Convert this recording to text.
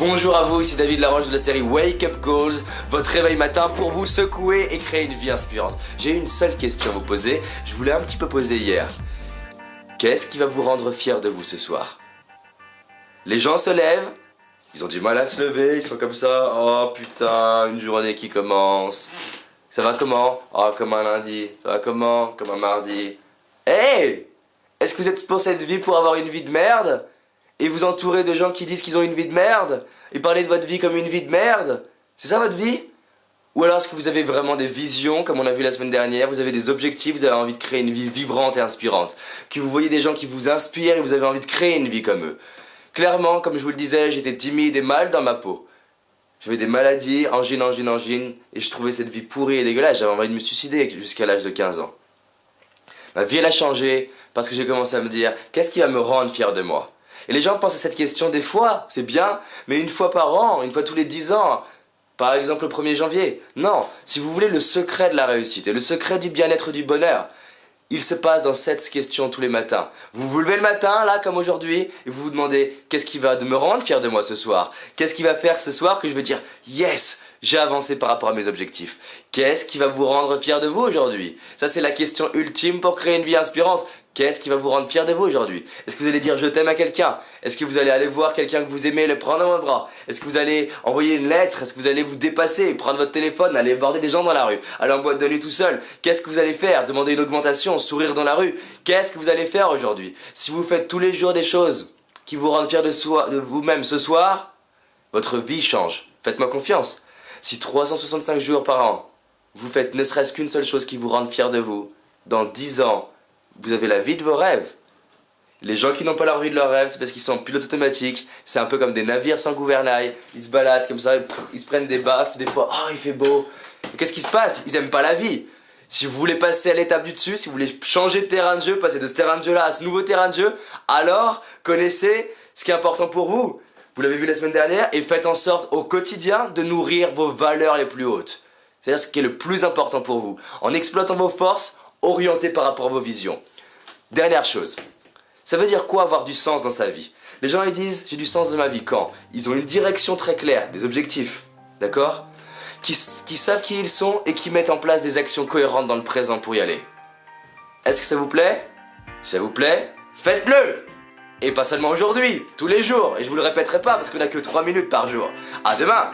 Bonjour à vous, ici David Laroche de la série Wake Up Calls, votre réveil matin pour vous secouer et créer une vie inspirante. J'ai une seule question à vous poser, je vous l'ai un petit peu posée hier. Qu'est-ce qui va vous rendre fier de vous ce soir? Les gens se lèvent, ils ont du mal à se lever, ils sont comme ça, oh putain, une journée qui commence. Ça va comment? Oh, comme un lundi. Ça va comment? Comme un mardi. Hey! Est-ce que vous êtes pour cette vie pour avoir une vie de merde? Et vous entourer de gens qui disent qu'ils ont une vie de merde? Et parler de votre vie comme une vie de merde? C'est ça votre vie? Ou alors est-ce que vous avez vraiment des visions, comme on a vu la semaine dernière, vous avez des objectifs, vous avez envie de créer une vie vibrante et inspirante? Que vous voyez des gens qui vous inspirent et vous avez envie de créer une vie comme eux? Clairement, comme je vous le disais, j'étais timide et mal dans ma peau. J'avais des maladies, angine, et je trouvais cette vie pourrie et dégueulasse. J'avais envie de me suicider jusqu'à l'âge de 15 ans. Ma vie, elle a changé parce que j'ai commencé à me dire, qu'est-ce qui va me rendre fier de moi? Et les gens pensent à cette question des fois, c'est bien, mais une fois par an, une fois tous les 10 ans, par exemple le 1er janvier. Non, si vous voulez le secret de la réussite et le secret du bien-être, du bonheur, il se passe dans cette question tous les matins. Vous vous levez le matin, là, comme aujourd'hui, et vous vous demandez, qu'est-ce qui va me rendre fier de moi ce soir? Qu'est-ce qui va faire ce soir que je vais dire, yes, j'ai avancé par rapport à mes objectifs? Qu'est-ce qui va vous rendre fier de vous aujourd'hui? Ça, c'est la question ultime pour créer une vie inspirante. Qu'est-ce qui va vous rendre fier de vous aujourd'hui? Est-ce que vous allez dire je t'aime à quelqu'un? Est-ce que vous allez aller voir quelqu'un que vous aimez et le prendre dans votre bras? Est-ce que vous allez envoyer une lettre? Est-ce que vous allez vous dépasser, prendre votre téléphone, aller aborder des gens dans la rue, aller en boîte de nuit tout seul? Qu'est-ce que vous allez faire? Demander une augmentation, sourire dans la rue? Qu'est-ce que vous allez faire aujourd'hui? Si vous faites tous les jours des choses qui vous rendent fier de vous-même ce soir, votre vie change. Faites-moi confiance. Si 365 jours par an, vous faites ne serait-ce qu'une seule chose qui vous rende fier de vous, dans 10 ans, vous avez la vie de vos rêves. Les gens qui n'ont pas la vie de leurs rêves, c'est parce qu'ils sont en pilote automatique. C'est un peu comme des navires sans gouvernail. Ils se baladent comme ça, ils se prennent des baffes, des fois, oh il fait beau. Qu'est-ce qui se passe? Ils aiment pas la vie. Si vous voulez passer à l'étape du dessus, si vous voulez changer de terrain de jeu, passer de ce terrain de jeu là à ce nouveau terrain de jeu, alors connaissez ce qui est important pour vous. Vous l'avez vu la semaine dernière, et faites en sorte au quotidien de nourrir vos valeurs les plus hautes. C'est-à-dire ce qui est le plus important pour vous. En exploitant vos forces, orienté par rapport à vos visions. Dernière chose, ça veut dire quoi avoir du sens dans sa vie? Les gens ils disent j'ai du sens dans ma vie quand ils ont une direction très claire, des objectifs, d'accord? Qui savent qui ils sont et qui mettent en place des actions cohérentes dans le présent pour y aller. Est-ce que ça vous plaît? Si ça vous plaît, faites-le! Et pas seulement aujourd'hui, tous les jours, et je vous le répéterai pas parce qu'on n'a que 3 minutes par jour. À demain!